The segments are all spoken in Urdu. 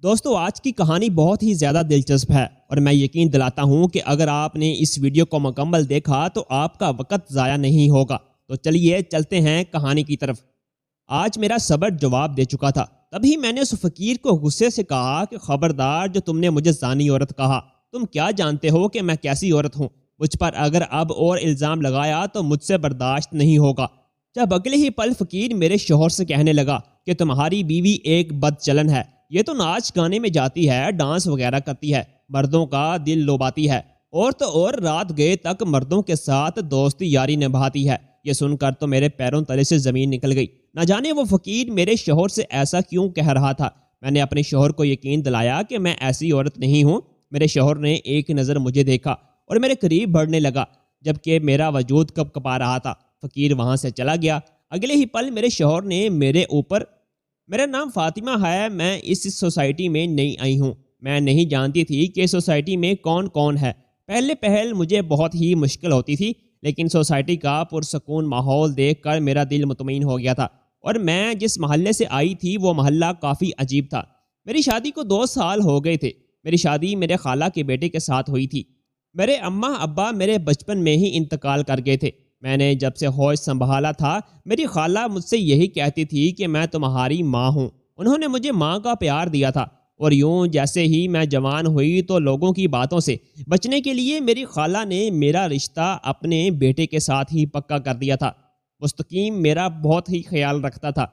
دوستو آج کی کہانی بہت ہی زیادہ دلچسپ ہے اور میں یقین دلاتا ہوں کہ اگر آپ نے اس ویڈیو کو مکمل دیکھا تو آپ کا وقت ضائع نہیں ہوگا۔ تو چلیے چلتے ہیں کہانی کی طرف۔ آج میرا صبر جواب دے چکا تھا، تبھی میں نے اس فقیر کو غصے سے کہا کہ خبردار جو تم نے مجھے زانی عورت کہا، تم کیا جانتے ہو کہ میں کیسی عورت ہوں؟ مجھ پر اگر اب اور الزام لگایا تو مجھ سے برداشت نہیں ہوگا۔ جب اگلے ہی پل فقیر میرے شوہر سے کہنے لگا کہ تمہاری بیوی ایک بد چلن ہے، یہ تو ناچ گانے میں جاتی ہے، ڈانس وغیرہ کرتی ہے، مردوں کا دل لوباتی ہے، اور تو اور رات گئے تک مردوں کے ساتھ دوستی یاری نبھاتی ہے۔ یہ سن کر تو میرے پیروں تلے سے زمین نکل گئی۔ نہ جانے وہ فقیر میرے شوہر سے ایسا کیوں کہہ رہا تھا۔ میں نے اپنے شوہر کو یقین دلایا کہ میں ایسی عورت نہیں ہوں۔ میرے شوہر نے ایک نظر مجھے دیکھا اور میرے قریب بڑھنے لگا، جبکہ میرا وجود کپ کپا رہا تھا۔ فقیر وہاں سے چلا گیا۔ اگلے ہی پل میرے شوہر نے میرا نام فاطمہ ہے، میں اس سوسائٹی میں نئی آئی ہوں، میں نہیں جانتی تھی کہ سوسائٹی میں کون کون ہے۔ پہل مجھے بہت ہی مشکل ہوتی تھی، لیکن سوسائٹی کا پرسکون ماحول دیکھ کر میرا دل مطمئن ہو گیا تھا، اور میں جس محلے سے آئی تھی وہ محلہ کافی عجیب تھا۔ میری شادی کو 2 سال ہو گئے تھے۔ میری شادی میرے خالہ کے بیٹے کے ساتھ ہوئی تھی۔ میرے اماں ابا میرے بچپن میں ہی انتقال کر گئے تھے۔ میں نے جب سے ہوش سنبھالا تھا، میری خالہ مجھ سے یہی کہتی تھی کہ میں تمہاری ماں ہوں۔ انہوں نے مجھے ماں کا پیار دیا تھا، اور یوں جیسے ہی میں جوان ہوئی تو لوگوں کی باتوں سے بچنے کے لیے میری خالہ نے میرا رشتہ اپنے بیٹے کے ساتھ ہی پکا کر دیا تھا۔ مستقیم میرا بہت ہی خیال رکھتا تھا،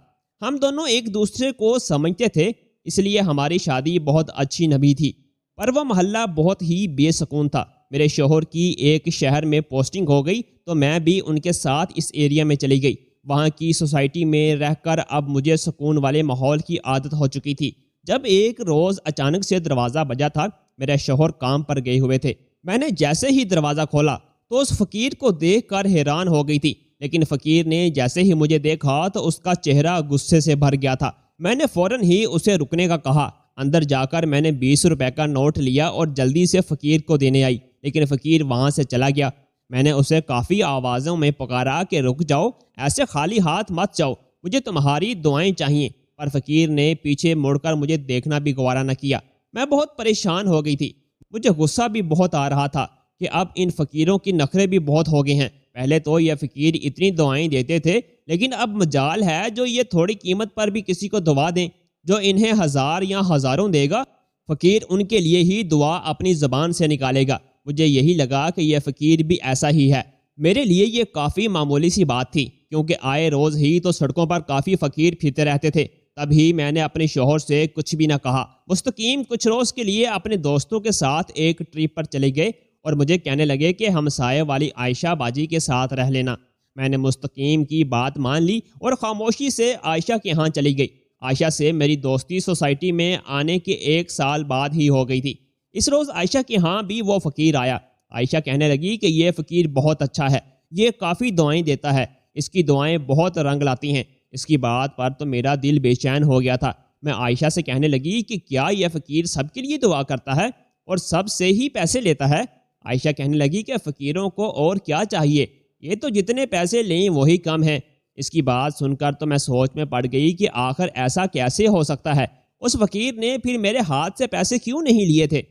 ہم دونوں ایک دوسرے کو سمجھتے تھے، اس لیے ہماری شادی بہت اچھی نبھی تھی۔ پر وہ محلہ بہت ہی بے سکون تھا۔ میرے شوہر کی ایک شہر میں پوسٹنگ ہو گئی تو میں بھی ان کے ساتھ اس ایریا میں چلی گئی۔ وہاں کی سوسائٹی میں رہ کر اب مجھے سکون والے ماحول کی عادت ہو چکی تھی۔ جب ایک روز اچانک سے دروازہ بجا تھا، میرے شوہر کام پر گئے ہوئے تھے۔ میں نے جیسے ہی دروازہ کھولا تو اس فقیر کو دیکھ کر حیران ہو گئی تھی، لیکن فقیر نے جیسے ہی مجھے دیکھا تو اس کا چہرہ غصے سے بھر گیا تھا۔ میں نے فوراً ہی اسے رکنے کا کہا۔ اندر جا کر میں نے 20 روپے کا نوٹ لیا اور جلدی سے فقیر کو دینے آئی، لیکن فقیر وہاں سے چلا گیا۔ میں نے اسے کافی آوازوں میں پکارا کہ رک جاؤ، ایسے خالی ہاتھ مت جاؤ، مجھے تمہاری دعائیں چاہیے۔ پر فقیر نے پیچھے مڑ کر مجھے دیکھنا بھی گوارا نہ کیا۔ میں بہت پریشان ہو گئی تھی۔ مجھے غصہ بھی بہت آ رہا تھا کہ اب ان فقیروں کی نخرے بھی بہت ہو گئے ہیں۔ پہلے تو یہ فقیر اتنی دعائیں دیتے تھے، لیکن اب مجال ہے جو یہ تھوڑی قیمت پر بھی کسی کو دعا دیں۔ جو انہیں 1000 یا ہزاروں دے گا، فقیر ان کے لیے ہی دعا اپنی زبان سے نکالے گا۔ مجھے یہی لگا کہ یہ فقیر بھی ایسا ہی ہے۔ میرے لیے یہ کافی معمولی سی بات تھی، کیونکہ آئے روز ہی تو سڑکوں پر کافی فقیر پھرتے رہتے تھے۔ تب ہی میں نے اپنے شوہر سے کچھ بھی نہ کہا۔ مستقیم کچھ روز کے لیے اپنے دوستوں کے ساتھ ایک ٹرپ پر چلے گئے اور مجھے کہنے لگے کہ ہمسائے والی عائشہ باجی کے ساتھ رہ لینا۔ میں نے مستقیم کی بات مان لی اور خاموشی سے عائشہ کے ہاں چلی گئی۔ عائشہ سے میری دوستی سوسائٹی میں آنے کے 1 سال بعد ہی ہو گئی تھی۔ اس روز عائشہ کے ہاں بھی وہ فقیر آیا۔ عائشہ کہنے لگی کہ یہ فقیر بہت اچھا ہے، یہ کافی دعائیں دیتا ہے، اس کی دعائیں بہت رنگ لاتی ہیں۔ اس کی بات پر تو میرا دل بے چین ہو گیا تھا۔ میں عائشہ سے کہنے لگی کہ کیا یہ فقیر سب کے لیے دعا کرتا ہے اور سب سے ہی پیسے لیتا ہے؟ عائشہ کہنے لگی کہ فقیروں کو اور کیا چاہیے، یہ تو جتنے پیسے لیں وہی کم ہے۔ اس کی بات سن کر تو میں سوچ میں پڑ گئی کہ آخر ایسا کیسے ہو سکتا ہے؟ اس فقیر نے پھر میرے ہاتھ سے پیسے کیوں نہیں لیے تھے؟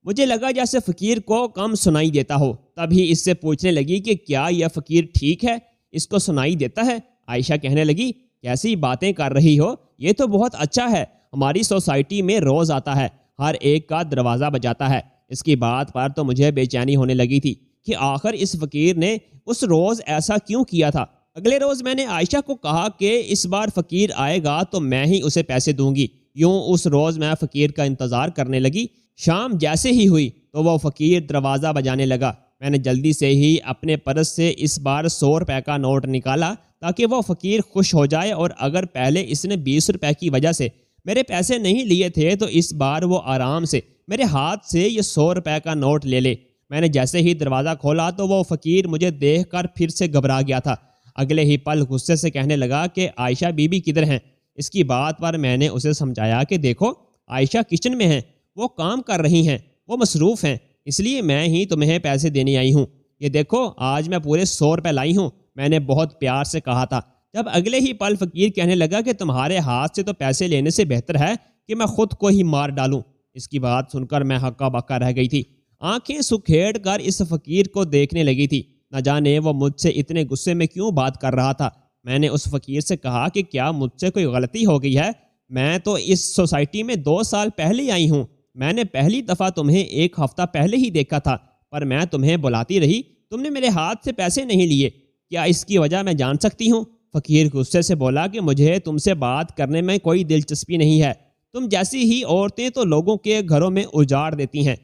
مجھے لگا جیسے فقیر کو کم سنائی دیتا ہو۔ تب ہی اس سے پوچھنے لگی کہ کیا یہ فقیر ٹھیک ہے، اس کو سنائی دیتا ہے؟ عائشہ کہنے لگی کیسی باتیں کر رہی ہو، یہ تو بہت اچھا ہے، ہماری سوسائٹی میں روز آتا ہے، ہر ایک کا دروازہ بجاتا ہے۔ اس کی بات پر تو مجھے بے چینی ہونے لگی تھی کہ آخر اس فقیر نے اس روز ایسا کیوں کیا تھا۔ اگلے روز میں نے عائشہ کو کہا کہ اس بار فقیر آئے گا تو میں ہی اسے پیسے دوں گی۔ یوں اس روز میں فقیر کا انتظار کرنے لگی۔ شام جیسے ہی ہوئی تو وہ فقیر دروازہ بجانے لگا۔ میں نے جلدی سے ہی اپنے پرس سے اس بار 100 روپے کا نوٹ نکالا تاکہ وہ فقیر خوش ہو جائے، اور اگر پہلے اس نے 20 روپے کی وجہ سے میرے پیسے نہیں لیے تھے تو اس بار وہ آرام سے میرے ہاتھ سے یہ 100 روپے کا نوٹ لے لے۔ میں نے جیسے ہی دروازہ کھولا تو وہ فقیر مجھے دیکھ کر پھر سے گھبرا گیا تھا۔ اگلے ہی پل غصے سے کہنے لگا کہ عائشہ بی بی کدھر ہیں؟ اس کی بات پر میں نے اسے سمجھایا کہ دیکھو عائشہ کچن میں ہیں، وہ کام کر رہی ہیں، وہ مصروف ہیں، اس لیے میں ہی تمہیں پیسے دینے آئی ہوں۔ یہ دیکھو آج میں پورے 100 روپے لائی ہوں، میں نے بہت پیار سے کہا تھا۔ جب اگلے ہی پل فقیر کہنے لگا کہ تمہارے ہاتھ سے تو پیسے لینے سے بہتر ہے کہ میں خود کو ہی مار ڈالوں۔ اس کی بات سن کر میں ہکا بکا رہ گئی تھی، آنکھیں سکھیڑ کر اس فقیر کو دیکھنے لگی تھی۔ نہ جانے وہ مجھ سے اتنے غصے میں کیوں بات کر رہا تھا۔ میں نے اس فقیر سے کہا کہ کیا مجھ سے کوئی غلطی ہو گئی ہے؟ میں تو اس سوسائٹی میں 2 سال پہلے آئی ہوں، میں نے پہلی دفعہ تمہیں 1 ہفتہ پہلے ہی دیکھا تھا، پر میں تمہیں بلاتی رہی، تم نے میرے ہاتھ سے پیسے نہیں لیے، کیا اس کی وجہ میں جان سکتی ہوں؟ فقیر غصے سے بولا کہ مجھے تم سے بات کرنے میں کوئی دلچسپی نہیں ہے، تم جیسی ہی عورتیں تو لوگوں کے گھروں میں اجاڑ دیتی ہیں،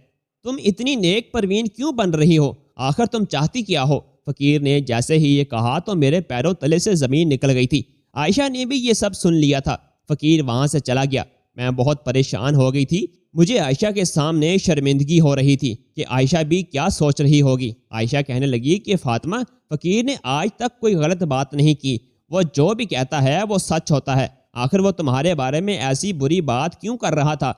تم اتنی نیک پروین کیوں بن رہی ہو؟ آخر تم چاہتی کیا ہو؟ فقیر نے جیسے ہی یہ کہا تو میرے پیروں تلے سے زمین نکل گئی تھی۔ عائشہ نے بھی یہ سب سن لیا تھا۔ فقیر وہاں سے چلا گیا۔ میں بہت پریشان ہو گئی تھی، مجھے عائشہ کے سامنے شرمندگی ہو رہی تھی کہ عائشہ بھی کیا سوچ رہی ہوگی۔ عائشہ کہنے لگی کہ فاطمہ، فقیر نے آج تک کوئی غلط بات نہیں کی، وہ جو بھی کہتا ہے وہ سچ ہوتا ہے، آخر وہ تمہارے بارے میں ایسی بری بات کیوں کر رہا تھا؟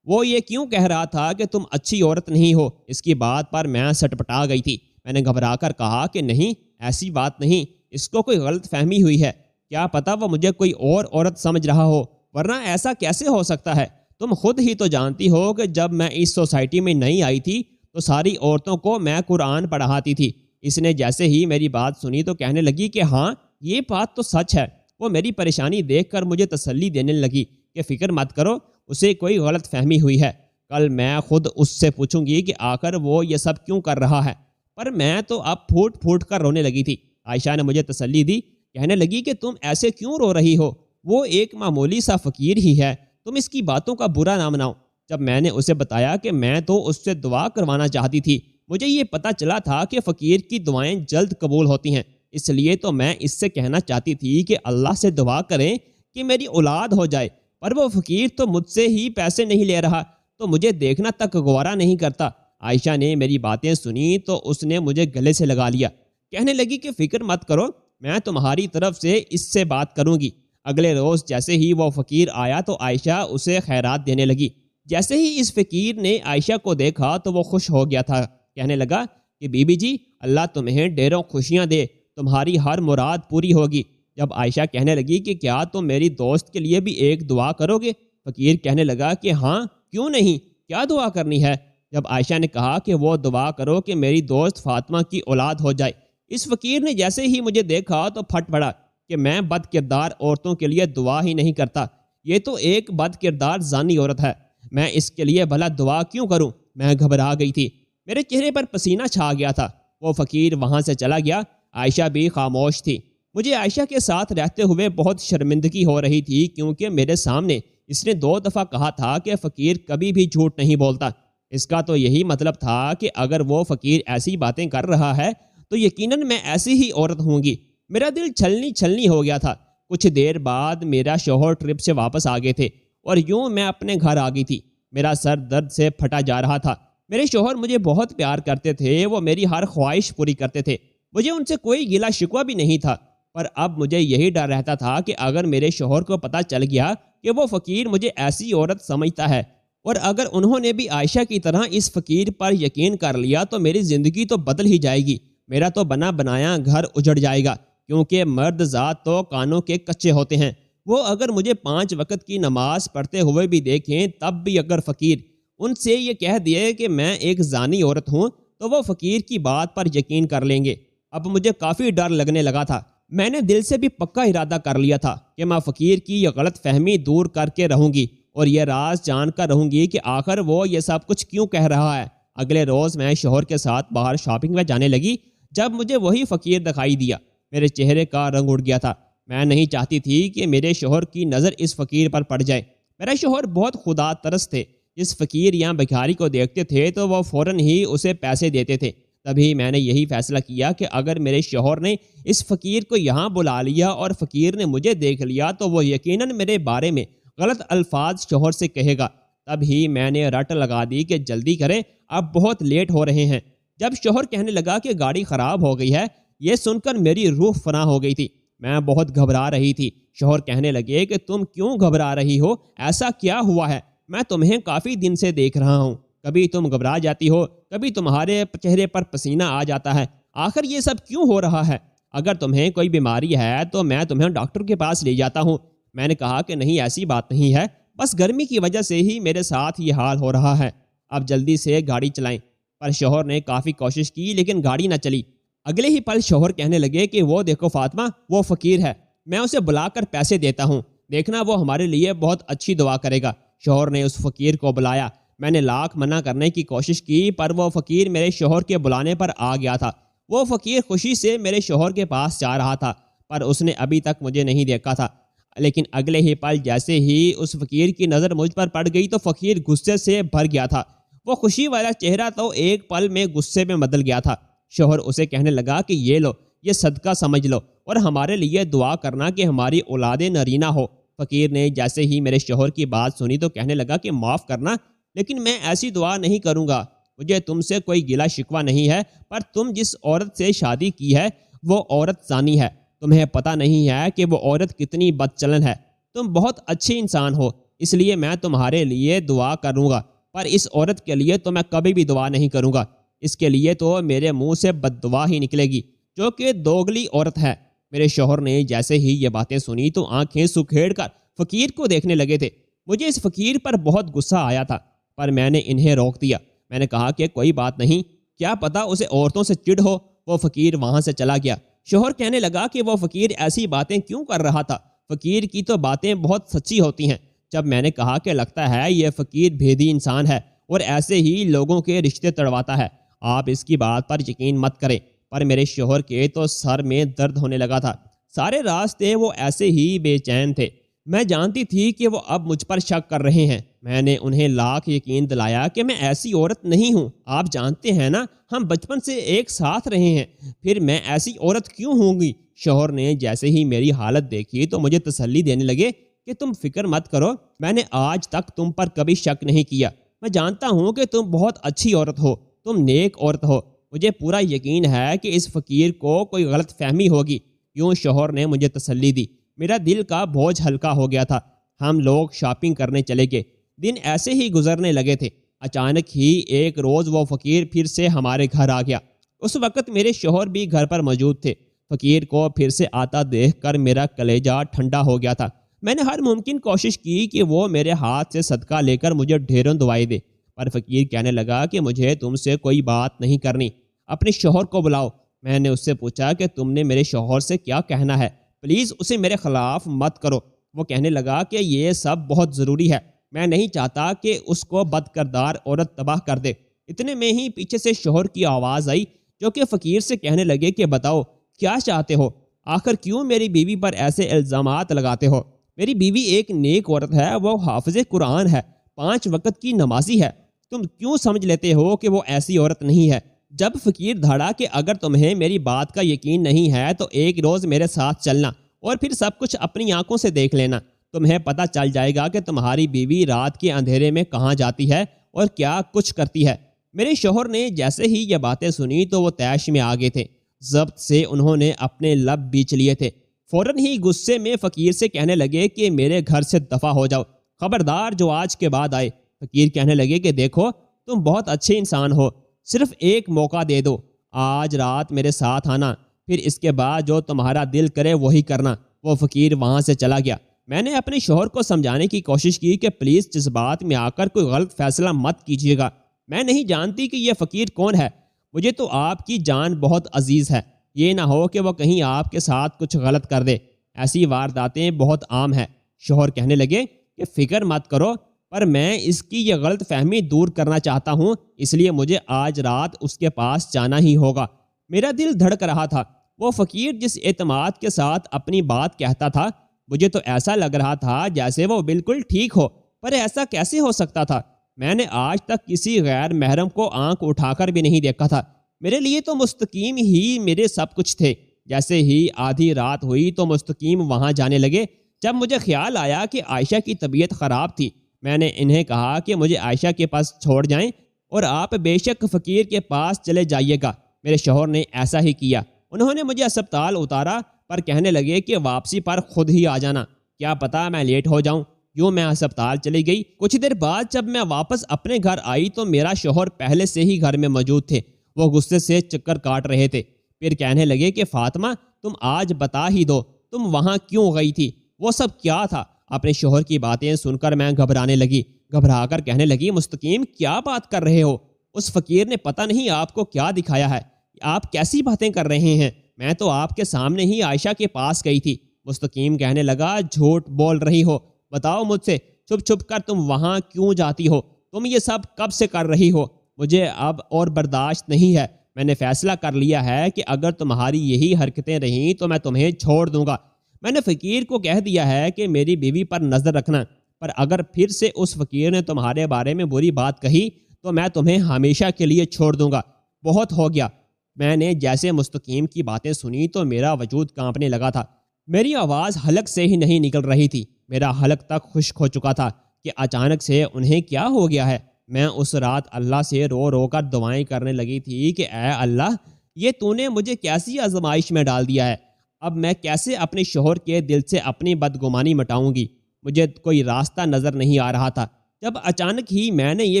وہ یہ کیوں کہہ رہا تھا کہ تم اچھی عورت نہیں ہو؟ اس کی بات پر میں سٹپٹا گئی تھی۔ میں نے گھبرا کر کہا کہ نہیں، ایسی بات نہیں، اس کو کوئی غلط فہمی ہوئی ہے، کیا پتہ وہ مجھے کوئی اور عورت سمجھ رہا ہو، ورنہ ایسا کیسے ہو سکتا ہے؟ تم خود ہی تو جانتی ہو کہ جب میں اس سوسائٹی میں نہیں آئی تھی تو ساری عورتوں کو میں قرآن پڑھاتی تھی۔ اس نے جیسے ہی میری بات سنی تو کہنے لگی کہ ہاں، یہ بات تو سچ ہے۔ وہ میری پریشانی دیکھ کر مجھے تسلی دینے لگی کہ فکر مت کرو، اسے کوئی غلط فہمی ہوئی ہے، کل میں خود اس سے پوچھوں گی کہ آخر وہ یہ سب کیوں کر رہا ہے۔ پر میں تو اب پھوٹ پھوٹ کر رونے لگی تھی۔ عائشہ نے مجھے تسلی دی، کہنے لگی کہ تم ایسے کیوں رو رہی ہو، وہ ایک معمولی سا فقیر ہی ہے، تم اس کی باتوں کا برا نہ مناؤ۔ جب میں نے اسے بتایا کہ میں تو اس سے دعا کروانا چاہتی تھی، مجھے یہ پتا چلا تھا کہ فقیر کی دعائیں جلد قبول ہوتی ہیں، اس لیے تو میں اس سے کہنا چاہتی تھی کہ اللہ سے دعا کریں کہ میری اولاد ہو جائے، پر وہ فقیر تو مجھ سے ہی پیسے نہیں لے رہا، تو مجھے دیکھنا تک گوارا نہیں کرتا۔ عائشہ نے میری باتیں سنی تو اس نے مجھے گلے سے لگا لیا، کہنے لگی کہ فکر مت کرو، میں تمہاری طرف سے اس سے بات کروں گی۔ اگلے روز جیسے ہی وہ فقیر آیا تو عائشہ اسے خیرات دینے لگی۔ جیسے ہی اس فقیر نے عائشہ کو دیکھا تو وہ خوش ہو گیا تھا، کہنے لگا کہ بی بی جی، اللہ تمہیں ڈھیروں خوشیاں دے، تمہاری ہر مراد پوری ہوگی۔ جب عائشہ کہنے لگی کہ کیا تم میری دوست کے لیے بھی ایک دعا کرو گے؟ فقیر کہنے لگا کہ ہاں، کیوں نہیں، کیا دعا کرنی ہے؟ جب عائشہ نے کہا کہ وہ دعا کرو کہ میری دوست فاطمہ کی اولاد ہو جائے۔ اس فقیر نے جیسے ہی مجھے دیکھا تو پھٹ پڑا کہ میں بد کردار عورتوں کے لیے دعا ہی نہیں کرتا، یہ تو ایک بد کردار زانی عورت ہے، میں اس کے لیے بھلا دعا کیوں کروں؟ میں گھبرا گئی تھی، میرے چہرے پر پسینہ چھا گیا تھا۔ وہ فقیر وہاں سے چلا گیا۔ عائشہ بھی خاموش تھی۔ مجھے عائشہ کے ساتھ رہتے ہوئے بہت شرمندگی ہو رہی تھی، کیونکہ میرے سامنے اس نے 2 دفعہ کہا تھا کہ فقیر کبھی بھی جھوٹ نہیں بولتا۔ اس کا تو یہی مطلب تھا کہ اگر وہ فقیر ایسی باتیں کر رہا ہے تو یقیناً میں ایسی ہی عورت ہوں گی۔ میرا دل چھلنی چھلنی ہو گیا تھا۔ کچھ دیر بعد میرا شوہر ٹرپ سے واپس آ گئے تھے اور یوں میں اپنے گھر آ گئی تھی۔ میرا سر درد سے پھٹا جا رہا تھا۔ میرے شوہر مجھے بہت پیار کرتے تھے، وہ میری ہر خواہش پوری کرتے تھے، مجھے ان سے کوئی گلہ شکوہ بھی نہیں تھا، پر اب مجھے یہی ڈر رہتا تھا کہ اگر میرے شوہر کو پتہ چل گیا کہ وہ فقیر مجھے ایسی عورت سمجھتا ہے، اور اگر انہوں نے بھی عائشہ کی طرح اس فقیر پر یقین کر لیا تو میری زندگی تو بدل ہی جائے گی، میرا تو بنا بنایا گھر اجڑ جائے گا، کیونکہ مرد ذات تو کانوں کے کچے ہوتے ہیں۔ وہ اگر مجھے 5 وقت کی نماز پڑھتے ہوئے بھی دیکھیں، تب بھی اگر فقیر ان سے یہ کہہ دیے کہ میں ایک زانی عورت ہوں تو وہ فقیر کی بات پر یقین کر لیں گے۔ اب مجھے کافی ڈر لگنے لگا تھا۔ میں نے دل سے بھی پکا ارادہ کر لیا تھا کہ میں فقیر کی یہ غلط فہمی دور کر کے رہوں گی اور یہ راز جان کر رہوں گی کہ آخر وہ یہ سب کچھ کیوں کہہ رہا ہے۔ اگلے روز میں شوہر کے ساتھ باہر شاپنگ میں جانے لگی۔ جب مجھے وہی فقیر دکھائی دیا، میرے چہرے کا رنگ اڑ گیا تھا۔ میں نہیں چاہتی تھی کہ میرے شوہر کی نظر اس فقیر پر پڑ جائے۔ میرا شوہر بہت خدا ترس تھے، اس فقیر یا بھکاری کو دیکھتے تھے تو وہ فوراً ہی اسے پیسے دیتے تھے۔ تبھی میں نے یہی فیصلہ کیا کہ اگر میرے شوہر نے اس فقیر کو یہاں بلا لیا اور فقیر نے مجھے دیکھ لیا تو وہ یقیناً میرے بارے میں غلط الفاظ شوہر سے کہے گا۔ تب ہی میں نے رٹ لگا دی کہ جلدی کریں، اب بہت لیٹ ہو رہے ہیں۔ جب شوہر کہنے لگا کہ گاڑی خراب ہو گئی ہے، یہ سن کر میری روح فنا ہو گئی تھی۔ میں بہت گھبرا رہی تھی۔ شوہر کہنے لگے کہ تم کیوں گھبرا رہی ہو، ایسا کیا ہوا ہے؟ میں تمہیں کافی دن سے دیکھ رہا ہوں، کبھی تم گھبرا جاتی ہو، کبھی تمہارے چہرے پر پسینہ آ جاتا ہے، آخر یہ سب کیوں ہو رہا ہے؟ اگر تمہیں کوئی بیماری ہے تو میں تمہیں ڈاکٹر کے پاس لے جاتا ہوں۔ میں نے کہا کہ نہیں، ایسی بات نہیں ہے، بس گرمی کی وجہ سے ہی میرے ساتھ یہ حال ہو رہا ہے، اب جلدی سے گاڑی چلائیں۔ پر شوہر نے کافی کوشش کی لیکن گاڑی نہ چلی۔ اگلے ہی پل شوہر کہنے لگے کہ وہ دیکھو فاطمہ، وہ فقیر ہے، میں اسے بلا کر پیسے دیتا ہوں، دیکھنا وہ ہمارے لیے بہت اچھی دعا کرے گا۔ شوہر نے اس فقیر کو بلایا۔ میں نے لاکھ منع کرنے کی کوشش کی پر وہ فقیر میرے شوہر کے بلانے پر آ گیا تھا۔ وہ فقیر خوشی سے میرے شوہر کے پاس جا رہا تھا پر اس نے ابھی تک مجھے نہیں دیکھا تھا، لیکن اگلے ہی پل جیسے ہی اس فقیر کی نظر مجھ پر پڑ گئی تو فقیر غصے سے بھر گیا تھا۔ وہ خوشی والا چہرہ تو ایک پل میں غصے میں بدل گیا تھا۔ شوہر اسے کہنے لگا کہ یہ لو، یہ صدقہ سمجھ لو اور ہمارے لیے دعا کرنا کہ ہماری اولاد نرینہ ہو۔ فقیر نے جیسے ہی میرے شوہر کی بات سنی تو کہنے لگا کہ معاف کرنا، لیکن میں ایسی دعا نہیں کروں گا، مجھے تم سے کوئی گلہ شکوہ نہیں ہے، پر تم جس عورت سے شادی کی ہے وہ عورت زانی ہے، تمہیں پتہ نہیں ہے کہ وہ عورت کتنی بد چلن ہے۔ تم بہت اچھے انسان ہو، اس لیے میں تمہارے لیے دعا کروں گا، پر اس عورت کے لیے تو میں کبھی بھی دعا نہیں کروں گا، اس کے لیے تو میرے منہ سے بد دعا ہی نکلے گی، جو کہ دوگلی عورت ہے۔ میرے شوہر نے جیسے ہی یہ باتیں سنی تو آنکھیں سکھیڑ کر فقیر کو دیکھنے لگے تھے۔ مجھے اس فقیر پر بہت غصہ آیا تھا پر میں نے انہیں روک دیا۔ میں نے کہا کہ کوئی بات نہیں، کیا پتا اسے عورتوں سے چڑ ہو۔ وہ فقیر وہاں سے چلا گیا۔ شوہر کہنے لگا کہ وہ فقیر ایسی باتیں کیوں کر رہا تھا، فقیر کی تو باتیں بہت سچی ہوتی ہیں۔ جب میں نے کہا کہ لگتا ہے یہ فقیر بھیدی انسان ہے اور ایسے ہی لوگوں کے رشتے تڑواتا ہے، آپ اس کی بات پر یقین مت کریں، پر میرے شوہر کے تو سر میں درد ہونے لگا تھا۔ سارے راستے وہ ایسے ہی بے چین تھے۔ میں جانتی تھی کہ وہ اب مجھ پر شک کر رہے ہیں۔ میں نے انہیں لاکھ یقین دلایا کہ میں ایسی عورت نہیں ہوں، آپ جانتے ہیں نا، ہم بچپن سے ایک ساتھ رہے ہیں، پھر میں ایسی عورت کیوں ہوں گی۔ شوہر نے جیسے ہی میری حالت دیکھی تو مجھے تسلی دینے لگے کہ تم فکر مت کرو، میں نے آج تک تم پر کبھی شک نہیں کیا، میں جانتا ہوں کہ تم بہت اچھی عورت ہو، تم نیک عورت ہو، مجھے پورا یقین ہے کہ اس فقیر کو کوئی غلط فہمی ہوگی۔ یوں شوہر نے مجھے تسلی دی۔ میرا دل کا بوجھ ہلکا ہو گیا تھا۔ ہم لوگ شاپنگ کرنے چلے گئے۔ دن ایسے ہی گزرنے لگے تھے۔ اچانک ہی ایک روز وہ فقیر پھر سے ہمارے گھر آ گیا۔ اس وقت میرے شوہر بھی گھر پر موجود تھے۔ فقیر کو پھر سے آتا دیکھ کر میرا کلیجہ ٹھنڈا ہو گیا تھا۔ میں نے ہر ممکن کوشش کی کہ وہ میرے ہاتھ سے صدقہ لے کر مجھے ڈھیروں دعائیں دے، پر فقیر کہنے لگا کہ مجھے تم سے کوئی بات نہیں کرنی، اپنے شوہر کو بلاؤ۔ میں نے اس سے پوچھا کہ تم نے میرے شوہر سے کیا کہنا ہے، پلیز اسے میرے خلاف مت کرو۔ وہ کہنے لگا کہ یہ سب بہت ضروری ہے، میں نہیں چاہتا کہ اس کو بد کردار عورت تباہ کر دے۔ اتنے میں ہی پیچھے سے شوہر کی آواز آئی جو کہ فقیر سے کہنے لگے کہ بتاؤ کیا چاہتے ہو، آخر کیوں میری بیوی پر ایسے الزامات لگاتے ہو؟ میری بیوی ایک نیک عورت ہے، وہ حافظ قرآن ہے، 5 وقت کی نمازی ہے، تم کیوں سمجھ لیتے ہو کہ وہ ایسی عورت نہیں ہے؟ جب فقیر دھڑا کہ اگر تمہیں میری بات کا یقین نہیں ہے تو ایک روز میرے ساتھ چلنا اور پھر سب کچھ اپنی آنکھوں سے دیکھ لینا، تمہیں پتہ چل جائے گا کہ تمہاری بیوی رات کے اندھیرے میں کہاں جاتی ہے اور کیا کچھ کرتی ہے۔ میرے شوہر نے جیسے ہی یہ باتیں سنی تو وہ طیش میں آ گئے تھے۔ ضبط سے انہوں نے اپنے لب بیچ لیے تھے۔ فوراً ہی غصے میں فقیر سے کہنے لگے کہ میرے گھر سے دفع ہو جاؤ، خبردار جو آج کے بعد آئے۔ فقیر کہنے لگے کہ دیکھو تم بہت اچھے انسان ہو، صرف ایک موقع دے دو، آج رات میرے ساتھ آنا، پھر اس کے بعد جو تمہارا دل کرے وہی کرنا۔ وہ فقیر وہاں سے چلا گیا۔ میں نے اپنے شوہر کو سمجھانے کی کوشش کی کہ پلیز جذبات میں آ کر کوئی غلط فیصلہ مت کیجیے گا، میں نہیں جانتی کہ یہ فقیر کون ہے، مجھے تو آپ کی جان بہت عزیز ہے، یہ نہ ہو کہ وہ کہیں آپ کے ساتھ کچھ غلط کر دے، ایسی وارداتیں بہت عام ہیں۔ شوہر کہنے لگے کہ فکر مت کرو، پر میں اس کی یہ غلط فہمی دور کرنا چاہتا ہوں، اس لیے مجھے آج رات اس کے پاس جانا ہی ہوگا۔ میرا دل دھڑک رہا تھا۔ وہ فقیر جس اعتماد کے ساتھ اپنی بات کہتا تھا، مجھے تو ایسا لگ رہا تھا جیسے وہ بالکل ٹھیک ہو، پر ایسا کیسے ہو سکتا تھا؟ میں نے آج تک کسی غیر محرم کو آنکھ اٹھا کر بھی نہیں دیکھا تھا۔ میرے لیے تو مستقیم ہی میرے سب کچھ تھے۔ جیسے ہی آدھی رات ہوئی تو مستقیم وہاں جانے لگے۔ جب مجھے خیال آیا کہ عائشہ کی طبیعت خراب تھی، میں نے انہیں کہا کہ مجھے عائشہ کے پاس چھوڑ جائیں اور آپ بے شک فقیر کے پاس چلے جائیے گا۔ میرے شوہر نے ایسا ہی کیا۔ انہوں نے مجھے اسپتال اتارا پر کہنے لگے کہ واپسی پر خود ہی آ جانا، کیا پتا میں لیٹ ہو جاؤں۔ یوں میں اسپتال چلی گئی۔ کچھ دیر بعد جب میں واپس اپنے گھر آئی تو میرا شوہر پہلے سے ہی گھر میں موجود تھے۔ وہ غصے سے چکر کاٹ رہے تھے۔ پھر کہنے لگے کہ فاطمہ تم آج بتا ہی دو، تم وہاں کیوں گئی تھی، وہ سب کیا تھا، اپنے شوہر کی باتیں سن کر میں گھبرانے لگی، گھبرا کر کہنے لگی مستقیم کیا بات کر رہے ہو؟ اس فقیر نے پتہ نہیں آپ کو کیا دکھایا ہے، آپ کیسی باتیں کر رہے ہیں؟ میں تو آپ کے سامنے ہی عائشہ کے پاس گئی تھی۔ مستقیم کہنے لگا جھوٹ بول رہی ہو، بتاؤ مجھ سے، چھپ چھپ کر تم وہاں کیوں جاتی ہو؟ تم یہ سب کب سے کر رہی ہو؟ مجھے اب اور برداشت نہیں ہے، میں نے فیصلہ کر لیا ہے کہ اگر تمہاری یہی حرکتیں رہیں تو میں تمہیں چھوڑ دوں گا۔ میں نے فقیر کو کہہ دیا ہے کہ میری بیوی پر نظر رکھنا، پر اگر پھر سے اس فقیر نے تمہارے بارے میں بری بات کہی تو میں تمہیں ہمیشہ کے لیے چھوڑ دوں گا۔ بہت ہو گیا۔ میں نے جیسے مستقیم کی باتیں سنی تو میرا وجود کانپنے لگا تھا، میری آواز حلق سے ہی نہیں نکل رہی تھی، میرا حلق تک خشک ہو چکا تھا کہ اچانک سے انہیں کیا ہو گیا ہے۔ میں اس رات اللہ سے رو رو کر دعائیں کرنے لگی تھی کہ اے اللہ، یہ تو نے مجھے کیسی آزمائش میں ڈال دیا ہے، اب میں کیسے اپنے شوہر کے دل سے اپنی بدگمانی مٹاؤں گی؟ مجھے کوئی راستہ نظر نہیں آ رہا تھا، جب اچانک ہی میں نے یہ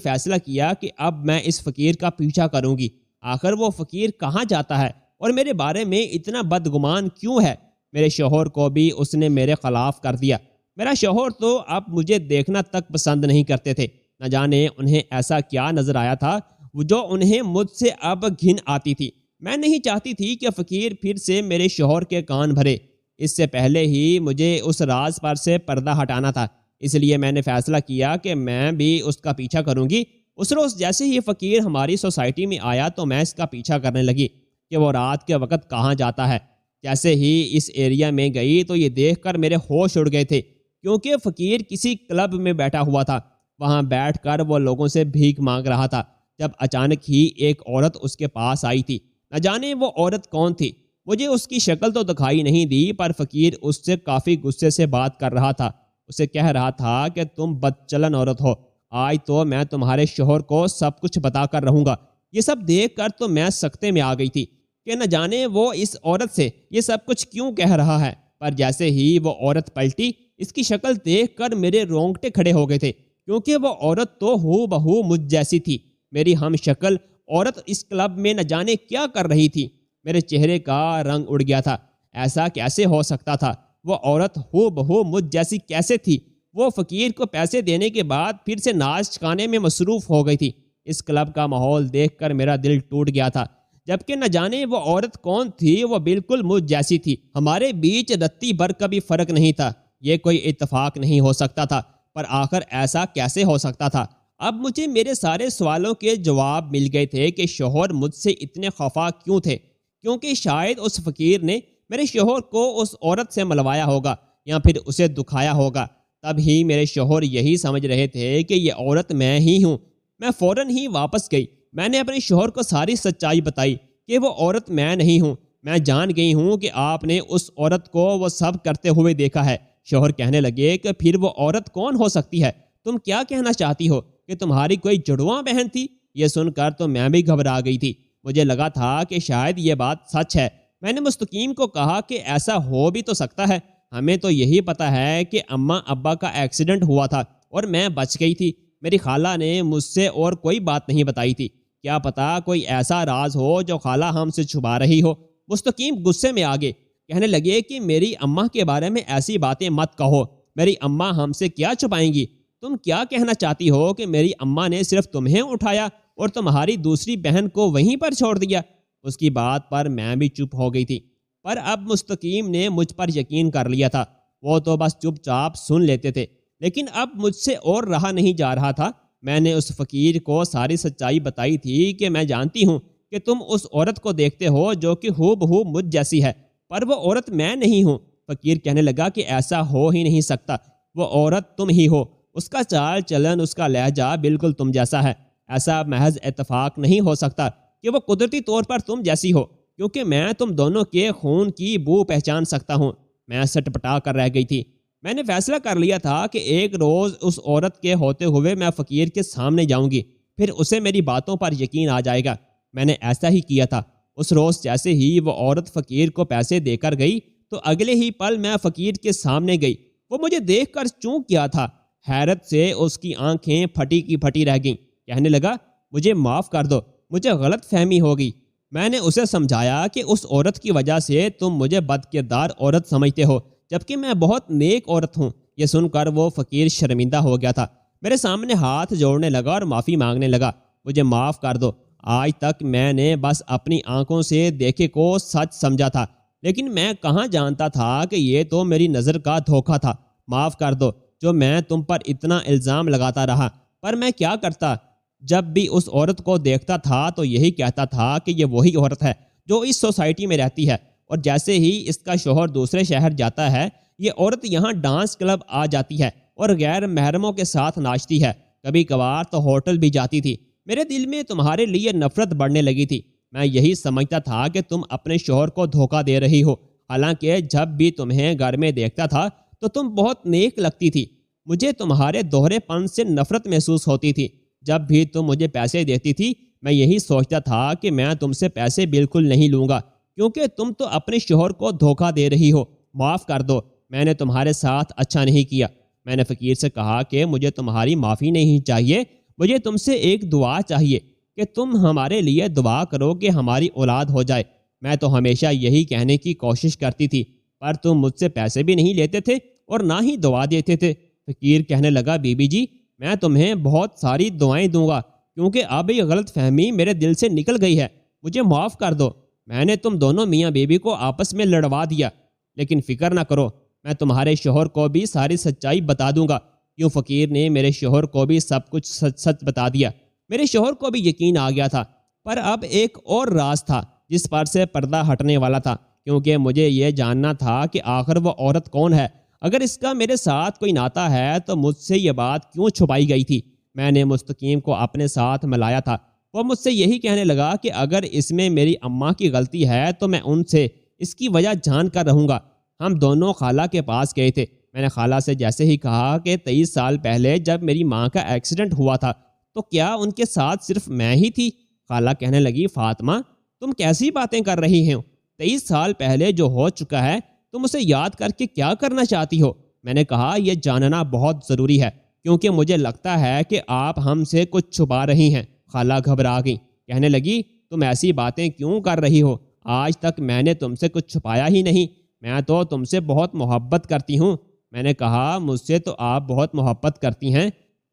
فیصلہ کیا کہ اب میں اس فقیر کا پیچھا کروں گی۔ آخر وہ فقیر کہاں جاتا ہے اور میرے بارے میں اتنا بدگمان کیوں ہے؟ میرے شوہر کو بھی اس نے میرے خلاف کر دیا۔ میرا شوہر تو اب مجھے دیکھنا تک پسند نہیں کرتے تھے، نہ جانے انہیں ایسا کیا نظر آیا تھا جو انہیں مجھ سے اب گھن آتی تھی۔ میں نہیں چاہتی تھی کہ فقیر پھر سے میرے شوہر کے کان بھرے، اس سے پہلے ہی مجھے اس راز پر سے پردہ ہٹانا تھا، اس لیے میں نے فیصلہ کیا کہ میں بھی اس کا پیچھا کروں گی۔ اس روز جیسے ہی فقیر ہماری سوسائٹی میں آیا تو میں اس کا پیچھا کرنے لگی کہ وہ رات کے وقت کہاں جاتا ہے۔ جیسے ہی اس ایریا میں گئی تو یہ دیکھ کر میرے ہوش اڑ گئے تھے، کیونکہ فقیر کسی کلب میں بیٹھا ہوا تھا، وہاں بیٹھ کر وہ لوگوں سے بھیک مانگ رہا تھا، جب اچانک ہی ایک عورت اس کے پاس آئی تھی۔ نہ جانے وہ عورت کون تھی، مجھے اس کی شکل تو دکھائی نہیں دی، پر فقیر اس سے کافی غصے سے بات کر رہا تھا، اسے کہہ رہا تھا کہ تم بدچلن عورت ہو، آج تو میں تمہارے شوہر کو سب کچھ بتا کر رہوں گا۔ یہ سب دیکھ کر تو میں سکتے میں آ گئی تھی کہ نہ جانے وہ اس عورت سے یہ سب کچھ کیوں کہہ رہا ہے، پر جیسے ہی وہ عورت پلٹی، اس کی شکل دیکھ کر میرے رونگٹے کھڑے ہو گئے تھے، کیونکہ وہ عورت تو ہو بہو مجھ جیسی تھی۔ میری ہم شکل عورت اس کلب میں نہ جانے کیا کر رہی تھی، میرے چہرے کا رنگ اڑ گیا تھا۔ ایسا کیسے ہو سکتا تھا؟ وہ عورت ہو بہو مجھ جیسی کیسے تھی؟ وہ فقیر کو پیسے دینے کے بعد پھر سے ناچ چکانے میں مصروف ہو گئی تھی۔ اس کلب کا ماحول دیکھ کر میرا دل ٹوٹ گیا تھا، جبکہ نہ جانے وہ عورت کون تھی، وہ بالکل مجھ جیسی تھی، ہمارے بیچ رتی بھر کا بھی فرق نہیں تھا۔ یہ کوئی اتفاق نہیں ہو سکتا تھا، پر آخر ایسا کیسے ہو سکتا تھا؟ اب مجھے میرے سارے سوالوں کے جواب مل گئے تھے کہ شوہر مجھ سے اتنے خفا کیوں تھے، کیونکہ شاید اس فقیر نے میرے شوہر کو اس عورت سے ملوایا ہوگا یا پھر اسے دکھایا ہوگا۔ تب ہی میرے شوہر یہی سمجھ رہے تھے کہ یہ عورت میں ہی ہوں۔ میں فوراً ہی واپس گئی، میں نے اپنے شوہر کو ساری سچائی بتائی کہ وہ عورت میں نہیں ہوں، میں جان گئی ہوں کہ آپ نے اس عورت کو وہ سب کرتے ہوئے دیکھا ہے۔ شوہر کہنے لگے کہ پھر وہ عورت کون ہو سکتی ہے؟ تم کیا کہنا چاہتی ہو کہ تمہاری کوئی جڑواں بہن تھی؟ یہ سن کر تو میں بھی گھبرا گئی تھی، مجھے لگا تھا کہ شاید یہ بات سچ ہے۔ میں نے مستقیم کو کہا کہ ایسا ہو بھی تو سکتا ہے، ہمیں تو یہی پتا ہے کہ اماں ابا کا ایکسیڈنٹ ہوا تھا اور میں بچ گئی تھی، میری خالہ نے مجھ سے اور کوئی بات نہیں بتائی تھی، کیا پتا کوئی ایسا راز ہو جو خالہ ہم سے چھپا رہی ہو۔ مستقیم غصے میں آگے، کہنے لگے کہ میری اماں کے بارے میں ایسی باتیں مت کہو، میری اماں ہم سے کیا چھپائیں گی؟ تم کیا کہنا چاہتی ہو کہ میری اماں نے صرف تمہیں اٹھایا اور تمہاری دوسری بہن کو وہیں پر چھوڑ دیا؟ اس کی بات پر میں بھی چپ ہو گئی تھی، پر اب مستقیم نے مجھ پر یقین کر لیا تھا، وہ تو بس چپ چاپ سن لیتے تھے، لیکن اب مجھ سے اور رہا نہیں جا رہا تھا۔ میں نے اس فقیر کو ساری سچائی بتائی تھی کہ میں جانتی ہوں کہ تم اس عورت کو دیکھتے ہو جو کہ ہو بہو مجھ جیسی ہے، پر وہ عورت میں نہیں ہوں۔ فقیر کہنے لگا کہ ایسا ہو ہی نہیں سکتا، وہ عورت تم ہی ہو، اس کا چال چلن، اس کا لہجہ بالکل تم جیسا ہے، ایسا محض اتفاق نہیں ہو سکتا کہ وہ قدرتی طور پر تم جیسی ہو، کیونکہ میں تم دونوں کے خون کی بو پہچان سکتا ہوں۔ میں سٹپٹا کر رہ گئی تھی۔ میں نے فیصلہ کر لیا تھا کہ ایک روز اس عورت کے ہوتے ہوئے میں فقیر کے سامنے جاؤں گی، پھر اسے میری باتوں پر یقین آ جائے گا۔ میں نے ایسا ہی کیا تھا۔ اس روز جیسے ہی وہ عورت فقیر کو پیسے دے کر گئی تو اگلے ہی پل میں فقیر کے سامنے گئی۔ وہ مجھے دیکھ کر چونک گیا تھا، حیرت سے اس کی آنکھیں پھٹی کی پھٹی رہ گئیں۔ کہنے لگا مجھے معاف کر دو، مجھے غلط فہمی ہو گئی۔ میں نے اسے سمجھایا کہ اس عورت کی وجہ سے تم مجھے بد کردار عورت سمجھتے ہو، جبکہ میں بہت نیک عورت ہوں، یہ سن کر وہ فقیر شرمندہ ہو گیا تھا، میرے سامنے ہاتھ جوڑنے لگا اور معافی مانگنے لگا۔ مجھے معاف کر دو، آج تک میں نے بس اپنی آنکھوں سے دیکھے کو سچ سمجھا تھا، لیکن میں کہاں جانتا تھا کہ یہ تو میری نظر کا دھوکہ تھا۔ معاف کر دو جو میں تم پر اتنا الزام لگاتا رہا، پر میں کیا کرتا؟ جب بھی اس عورت کو دیکھتا تھا تو یہی کہتا تھا کہ یہ وہی عورت ہے جو اس سوسائٹی میں رہتی ہے، اور جیسے ہی اس کا شوہر دوسرے شہر جاتا ہے یہ عورت یہاں ڈانس کلب آ جاتی ہے اور غیر محرموں کے ساتھ ناچتی ہے، کبھی کبھار تو ہوٹل بھی جاتی تھی۔ میرے دل میں تمہارے لیے نفرت بڑھنے لگی تھی۔ میں یہی سمجھتا تھا کہ تم اپنے شوہر کو دھوکہ دے رہی ہو، حالانکہ جب بھی تمہیں گھر میں دیکھتا تھا تو تم بہت نیک لگتی تھی۔ مجھے تمہارے دوہرے پن سے نفرت محسوس ہوتی تھی۔ جب بھی تم مجھے پیسے دیتی تھی میں یہی سوچتا تھا کہ میں تم سے پیسے بالکل نہیں لوں گا، کیونکہ تم تو اپنے شوہر کو دھوکہ دے رہی ہو۔ معاف کر دو، میں نے تمہارے ساتھ اچھا نہیں کیا۔ میں نے فقیر سے کہا کہ مجھے تمہاری معافی نہیں چاہیے، مجھے تم سے ایک دعا چاہیے کہ تم ہمارے لیے دعا کرو کہ ہماری اولاد ہو جائے۔ میں تو ہمیشہ یہی کہنے کی کوشش کرتی تھی، پر تم مجھ سے پیسے بھی نہیں لیتے تھے اور نہ ہی دعا دیتے تھے۔ فقیر کہنے لگا، بی بی جی میں تمہیں بہت ساری دعائیں دوں گا، کیونکہ اب یہ غلط فہمی میرے دل سے نکل گئی ہے، مجھے معاف کر دو۔ میں نے تم دونوں میاں بیوی کو آپس میں لڑوا دیا، لیکن فکر نہ کرو، میں تمہارے شوہر کو بھی ساری سچائی بتا دوں گا۔ یوں فقیر نے میرے شوہر کو بھی سب کچھ سچ سچ بتا دیا۔ میرے شوہر کو بھی یقین آ گیا تھا، پر اب ایک اور راز تھا جس پر سے پردہ ہٹنے والا تھا، کیونکہ مجھے یہ جاننا تھا کہ آخر وہ عورت کون ہے۔ اگر اس کا میرے ساتھ کوئی ناتا ہے تو مجھ سے یہ بات کیوں چھپائی گئی تھی؟ میں نے مستقیم کو اپنے ساتھ ملایا تھا۔ وہ مجھ سے یہی کہنے لگا کہ اگر اس میں میری اماں کی غلطی ہے تو میں ان سے اس کی وجہ جان کر رہوں گا۔ ہم دونوں خالہ کے پاس گئے تھے۔ میں نے خالہ سے جیسے ہی کہا کہ 23 سال پہلے جب میری ماں کا ایکسیڈنٹ ہوا تھا تو کیا ان کے ساتھ صرف میں ہی تھی؟ خالہ کہنے لگی، فاطمہ تم کیسی باتیں کر رہی ہو؟ 23 سال پہلے جو ہو چکا ہے تم اسے یاد کر کے کیا کرنا چاہتی ہو؟ میں نے کہا، یہ جاننا بہت ضروری ہے، کیونکہ مجھے لگتا ہے کہ آپ ہم سے کچھ چھپا رہی ہیں۔ خالہ گھبرا گئی، کہنے لگی، تم ایسی باتیں کیوں کر رہی ہو؟ آج تک میں نے تم سے کچھ چھپایا ہی نہیں، میں تو تم سے بہت محبت کرتی ہوں۔ میں نے کہا، مجھ سے تو آپ بہت محبت کرتی ہیں،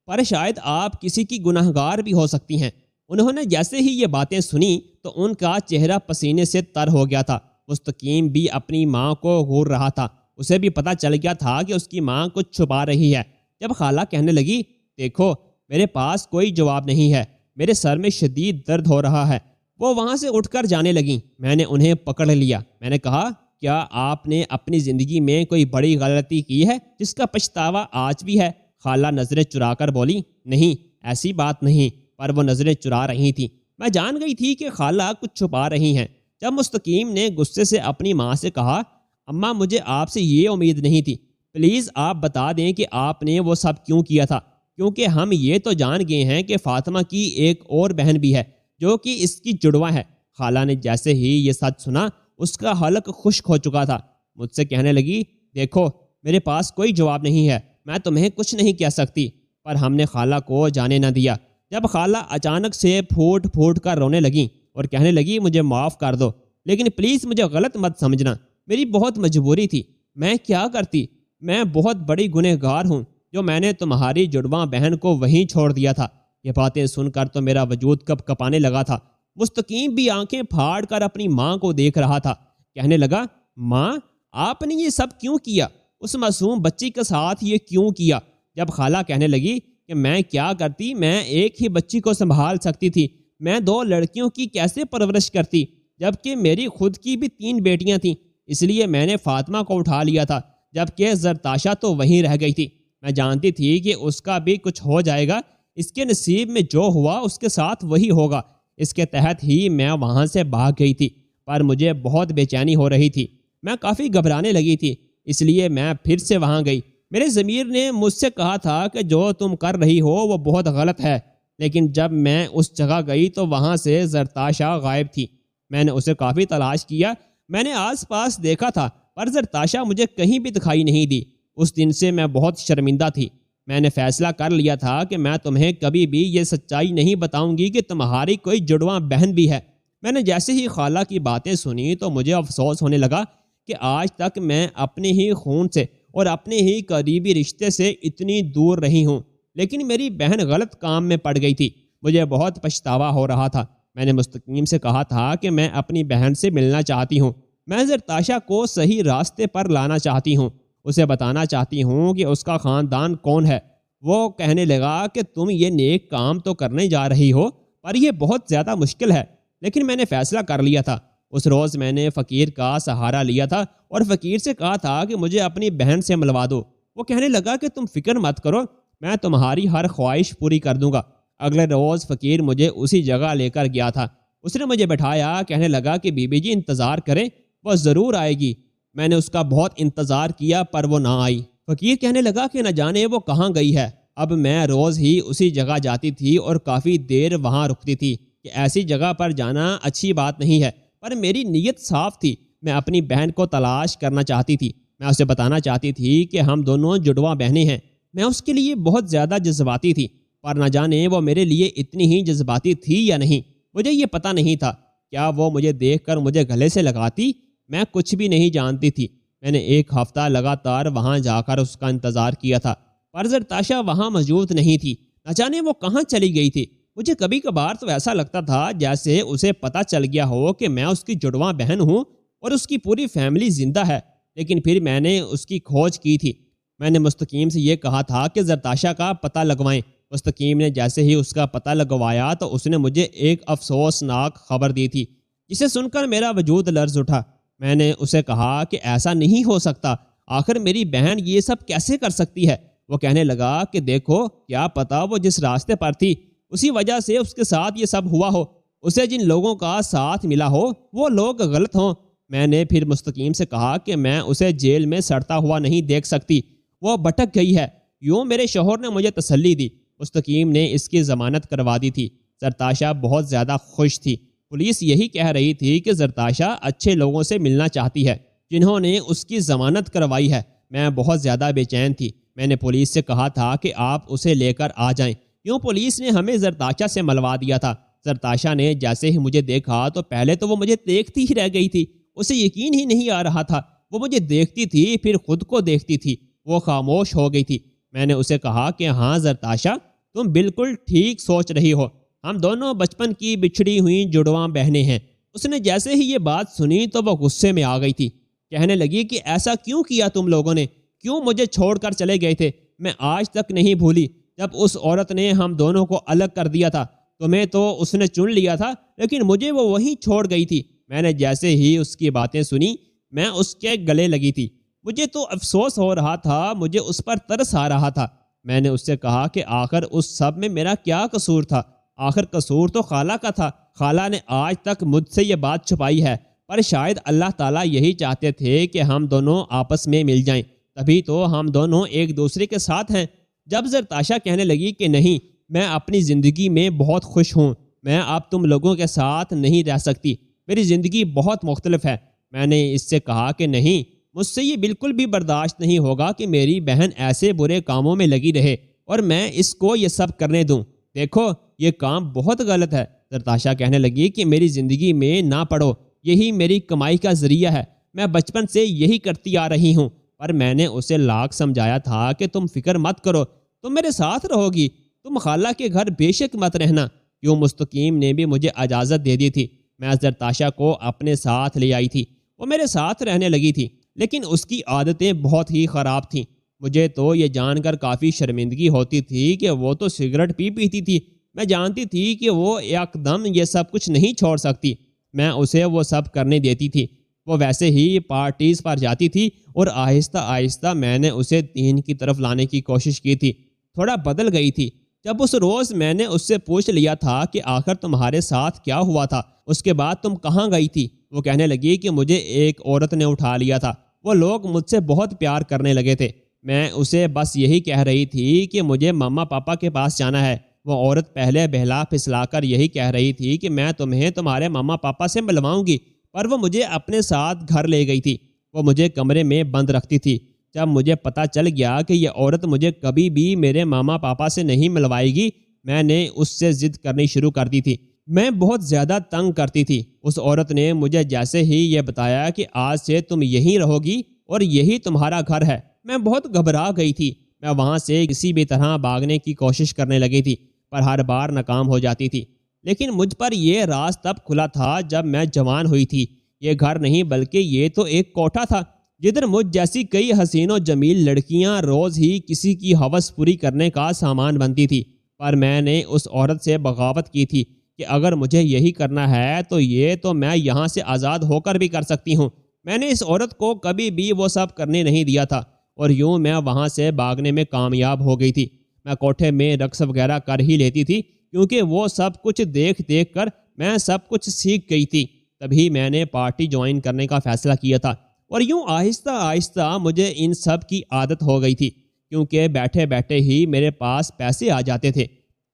پر شاید آپ کسی کی گناہگار بھی ہو سکتی ہیں۔ انہوں نے جیسے ہی یہ باتیں سنی تو ان کا چہرہ پسینے سے تر ہو گیا تھا۔ مستقیم بھی اپنی ماں کو گھور رہا تھا، اسے بھی پتہ چل گیا تھا کہ اس کی ماں کچھ چھپا رہی ہے۔ جب خالہ کہنے لگی، دیکھو میرے پاس کوئی جواب نہیں ہے، میرے سر میں شدید درد ہو رہا ہے، وہ وہاں سے اٹھ کر جانے لگیں۔ میں نے انہیں پکڑ لیا۔ میں نے کہا، کیا آپ نے اپنی زندگی میں کوئی بڑی غلطی کی ہے جس کا پچھتاوا آج بھی ہے؟ خالہ نظریں چرا کر بولی، نہیں ایسی بات نہیں، پر وہ نظریں چرا رہی تھیں۔ میں جان گئی تھی کہ خالہ کچھ چھپا رہی ہیں۔ جب مستقیم نے غصے سے اپنی ماں سے کہا، اماں مجھے آپ سے یہ امید نہیں تھی، پلیز آپ بتا دیں کہ آپ نے وہ سب کیوں کیا تھا، کیونکہ ہم یہ تو جان گئے ہیں کہ فاطمہ کی ایک اور بہن بھی ہے جو کہ اس کی جڑواں ہے۔ خالہ نے جیسے ہی یہ سچ سنا اس کا حلق خشک ہو چکا تھا۔ مجھ سے کہنے لگی، دیکھو میرے پاس کوئی جواب نہیں ہے، میں تمہیں کچھ نہیں کہہ سکتی۔ پر ہم نے خالہ کو جانے نہ دیا۔ جب خالہ اچانک سے پھوٹ پھوٹ کر رونے لگیں اور کہنے لگی، مجھے معاف کر دو، لیکن پلیز مجھے غلط مت سمجھنا، میری بہت مجبوری تھی، میں کیا کرتی، میں بہت بڑی گنہگار ہوں جو میں نے تمہاری جڑواں بہن کو وہیں چھوڑ دیا تھا۔ یہ باتیں سن کر تو میرا وجود کپ کپانے لگا تھا۔ مستقیم بھی آنکھیں پھاڑ کر اپنی ماں کو دیکھ رہا تھا۔ کہنے لگا، ماں آپ نے یہ سب کیوں کیا؟ اس معصوم بچی کے ساتھ یہ کیوں کیا؟ جب خالہ کہنے لگی کہ میں کیا کرتی، میں ایک ہی بچی کو سنبھال سکتی تھی، میں 2 لڑکیوں کی کیسے پرورش کرتی، جبکہ میری خود کی بھی 3 بیٹیاں تھیں، اس لیے میں نے فاطمہ کو اٹھا لیا تھا، جبکہ زرتاشا تو وہیں رہ گئی تھی۔ میں جانتی تھی کہ اس کا بھی کچھ ہو جائے گا، اس کے نصیب میں جو ہوا اس کے ساتھ وہی ہوگا، اس کے تحت ہی میں وہاں سے بھاگ گئی تھی۔ پر مجھے بہت بے چینی ہو رہی تھی، میں کافی گھبرانے لگی تھی، اس لیے میں پھر سے وہاں گئی۔ میرے ضمیر نے مجھ سے کہا تھا کہ جو تم کر رہی ہو وہ بہت غلط ہے، لیکن جب میں اس جگہ گئی تو وہاں سے زرتاشا غائب تھی۔ میں نے اسے کافی تلاش کیا، میں نے آس پاس دیکھا تھا، پر زرتاشا مجھے کہیں بھی دکھائی نہیں دی۔ اس دن سے میں بہت شرمندہ تھی۔ میں نے فیصلہ کر لیا تھا کہ میں تمہیں کبھی بھی یہ سچائی نہیں بتاؤں گی کہ تمہاری کوئی جڑواں بہن بھی ہے۔ میں نے جیسے ہی خالہ کی باتیں سنی تو مجھے افسوس ہونے لگا کہ آج تک میں اپنے ہی خون سے اور اپنے ہی قریبی رشتے سے اتنی دور رہی ہوں، لیکن میری بہن غلط کام میں پڑ گئی تھی۔ مجھے بہت پچھتاوا ہو رہا تھا۔ میں نے مستقیم سے کہا تھا کہ میں اپنی بہن سے ملنا چاہتی ہوں، میں زرتاشا کو صحیح راستے پر لانا چاہتی ہوں، اسے بتانا چاہتی ہوں کہ اس کا خاندان کون ہے۔ وہ کہنے لگا کہ تم یہ نیک کام تو کرنے جا رہی ہو، پر یہ بہت زیادہ مشکل ہے، لیکن میں نے فیصلہ کر لیا تھا۔ اس روز میں نے فقیر کا سہارا لیا تھا اور فقیر سے کہا تھا کہ مجھے اپنی بہن سے ملوا دو۔ وہ کہنے لگا کہ تم فکر مت کرو، میں تمہاری ہر خواہش پوری کر دوں گا۔ اگلے روز فقیر مجھے اسی جگہ لے کر گیا تھا۔ اس نے مجھے بٹھایا، کہنے لگا کہ بی بی جی انتظار کریں، وہ ضرور آئے گی۔ میں نے اس کا بہت انتظار کیا پر وہ نہ آئی۔ فقیر کہنے لگا کہ نہ جانے وہ کہاں گئی ہے۔ اب میں روز ہی اسی جگہ جاتی تھی اور کافی دیر وہاں رکتی تھی کہ ایسی جگہ پر جانا اچھی بات نہیں ہے، پر میری نیت صاف تھی، میں اپنی بہن کو تلاش کرنا چاہتی تھی۔ میں اسے بتانا چاہتی تھی کہ ہم دونوں جڑواں بہنیں ہیں۔ میں اس کے لیے بہت زیادہ جذباتی تھی، پر نہ جانے وہ میرے لیے اتنی ہی جذباتی تھی یا نہیں، مجھے یہ پتہ نہیں تھا۔ کیا وہ مجھے دیکھ کر مجھے گلے سے لگاتی؟ میں کچھ بھی نہیں جانتی تھی۔ میں نے ایک ہفتہ لگاتار وہاں جا کر اس کا انتظار کیا تھا، پر زرتاشا وہاں موجود نہیں تھی، نہ جانے وہ کہاں چلی گئی تھی۔ مجھے کبھی کبھار تو ایسا لگتا تھا جیسے اسے پتہ چل گیا ہو کہ میں اس کی جڑواں بہن ہوں اور اس کی پوری فیملی زندہ ہے۔ لیکن پھر میں نے اس کی کھوج کی تھی۔ میں نے مستقیم سے یہ کہا تھا کہ زرتاشا کا پتہ لگوائیں۔ مستقیم نے جیسے ہی اس کا پتہ لگوایا تو اس نے مجھے ایک افسوسناک خبر دی تھی، جسے سن کر میرا وجود لرز اٹھا۔ میں نے اسے کہا کہ ایسا نہیں ہو سکتا، آخر میری بہن یہ سب کیسے کر سکتی ہے؟ وہ کہنے لگا کہ دیکھو، کیا پتہ وہ جس راستے پر تھی اسی وجہ سے اس کے ساتھ یہ سب ہوا ہو، اسے جن لوگوں کا ساتھ ملا ہو وہ لوگ غلط ہوں۔ میں نے پھر مستقیم سے کہا کہ میں اسے جیل میں سڑتا ہوا نہیں دیکھ سکتی، وہ بھٹک گئی ہے۔ یوں میرے شوہر نے مجھے تسلی دی۔ مستقیم نے اس کی ضمانت کروا دی تھی۔ زرتاشا بہت زیادہ خوش تھی۔ پولیس یہی کہہ رہی تھی کہ زرتاشا اچھے لوگوں سے ملنا چاہتی ہے جنہوں نے اس کی ضمانت کروائی ہے۔ میں بہت زیادہ بے چین تھی۔ میں نے پولیس سے کہا تھا کہ آپ اسے لے کر آ جائیں۔ یوں پولیس نے ہمیں زرتاشا سے ملوا دیا تھا۔ زرتاشا نے جیسے ہی مجھے دیکھا تو پہلے تو وہ مجھے دیکھتی ہی رہ گئی تھی، اسے یقین ہی نہیں آ رہا تھا۔ وہ مجھے دیکھتی تھی، پھر خود کو دیکھتی تھی، وہ خاموش ہو گئی تھی۔ میں نے اسے کہا کہ ہاں زرتاشا، تم بالکل ٹھیک سوچ رہی ہو، ہم دونوں بچپن کی بچھڑی ہوئی جڑواں بہنیں ہیں۔ اس نے جیسے ہی یہ بات سنی تو وہ غصے میں آ گئی تھی۔ کہنے لگی کہ ایسا کیوں کیا تم لوگوں نے؟ کیوں مجھے چھوڑ کر چلے گئے تھے؟ میں آج تک نہیں بھولی جب اس عورت نے ہم دونوں کو الگ کر دیا تھا۔ تمہیں تو اس نے چن لیا تھا، لیکن مجھے وہ وہیں چھوڑ گئی تھی۔ میں نے جیسے ہی اس کی باتیں سنی میں اس کے گلے لگی تھی۔ مجھے تو افسوس ہو رہا تھا، مجھے اس پر ترس آ رہا تھا۔ میں نے اس سے کہا کہ آخر اس سب میں میرا کیا قصور تھا؟ آخر قصور تو خالہ کا تھا۔ خالہ نے آج تک مجھ سے یہ بات چھپائی ہے، پر شاید اللہ تعالیٰ یہی چاہتے تھے کہ ہم دونوں آپس میں مل جائیں، تبھی تو ہم دونوں ایک دوسرے کے ساتھ ہیں۔ جب زرتاشا کہنے لگی کہ نہیں، میں اپنی زندگی میں بہت خوش ہوں، میں اب تم لوگوں کے ساتھ نہیں رہ سکتی، میری زندگی بہت مختلف ہے۔ میں نے اس سے کہا کہ نہیں، مجھ سے یہ بالکل بھی برداشت نہیں ہوگا کہ میری بہن ایسے برے کاموں میں لگی رہے اور میں اس کو یہ سب کرنے دوں۔ دیکھو، یہ کام بہت غلط ہے۔ زرتاشا کہنے لگی کہ میری زندگی میں نہ پڑو، یہی میری کمائی کا ذریعہ ہے، میں بچپن سے یہی کرتی آ رہی ہوں۔ پر میں نے اسے لاکھ سمجھایا تھا کہ تم فکر مت کرو، تم میرے ساتھ رہو گی، تم خالہ کے گھر بے شک مت رہنا۔ یوں مستقیم نے بھی مجھے اجازت دے دی تھی۔ میں زرتاشا کو اپنے ساتھ لے آئی تھی، وہ میرے ساتھ رہنے لگی تھی، لیکن اس کی عادتیں بہت ہی خراب تھیں۔ مجھے تو یہ جان کر کافی شرمندگی ہوتی تھی کہ وہ تو سگریٹ پیتی تھی۔ میں جانتی تھی کہ وہ ایک دم یہ سب کچھ نہیں چھوڑ سکتی۔ میں اسے وہ سب کرنے دیتی تھی۔ وہ ویسے ہی پارٹیز پر جاتی تھی اور آہستہ آہستہ میں نے اسے دین کی طرف لانے کی کوشش کی تھی۔ تھوڑا بدل گئی تھی۔ جب اس روز میں نے اس سے پوچھ لیا تھا کہ آخر تمہارے ساتھ کیا ہوا تھا، اس کے بعد تم کہاں گئی تھی، وہ کہنے لگی کہ مجھے ایک عورت نے اٹھا لیا تھا، وہ لوگ مجھ سے بہت پیار کرنے لگے تھے۔ میں اسے بس یہی کہہ رہی تھی کہ مجھے ماما پاپا کے پاس جانا ہے۔ وہ عورت پہلے بہلا پھسلا کر یہی کہہ رہی تھی کہ میں تمہیں تمہارے ماما پاپا سے ملواؤں گی، پر وہ مجھے اپنے ساتھ گھر لے گئی تھی۔ وہ مجھے کمرے میں بند رکھتی تھی۔ جب مجھے پتہ چل گیا کہ یہ عورت مجھے کبھی بھی میرے ماما پاپا سے نہیں ملوائے گی، میں نے اس سے ضد کرنی شروع کر دی تھی۔ میں بہت زیادہ تنگ کرتی تھی۔ اس عورت نے مجھے جیسے ہی یہ بتایا کہ آج سے تم یہیں رہو گی اور یہی تمہارا گھر ہے، میں بہت گھبرا گئی تھی۔ میں وہاں سے کسی بھی طرح بھاگنے کی کوشش کرنے لگی تھی، پر ہر بار ناکام ہو جاتی تھی۔ لیکن مجھ پر یہ راز تب کھلا تھا جب میں جوان ہوئی تھی۔ یہ گھر نہیں بلکہ یہ تو ایک کوٹھا تھا، جدھر مجھ جیسی کئی حسین و جمیل لڑکیاں روز ہی کسی کی ہوس پوری کرنے کا سامان بنتی تھی۔ پر میں نے اس عورت سے بغاوت کی تھی کہ اگر مجھے یہی کرنا ہے تو یہ تو میں یہاں سے آزاد ہو کر بھی کر سکتی ہوں۔ میں نے اس عورت کو کبھی بھی وہ سب کرنے نہیں دیا تھا، اور یوں میں وہاں سے بھاگنے میں کامیاب ہو گئی تھی۔ میں کوٹھے میں رقص وغیرہ کر ہی لیتی تھی، کیونکہ وہ سب کچھ دیکھ دیکھ کر میں سب کچھ سیکھ گئی تھی۔ تبھی میں نے پارٹی جوائن کرنے کا فیصلہ کیا تھا، اور یوں آہستہ آہستہ مجھے ان سب کی عادت ہو گئی تھی، کیونکہ بیٹھے بیٹھے ہی میرے پاس پیسے آ جاتے تھے۔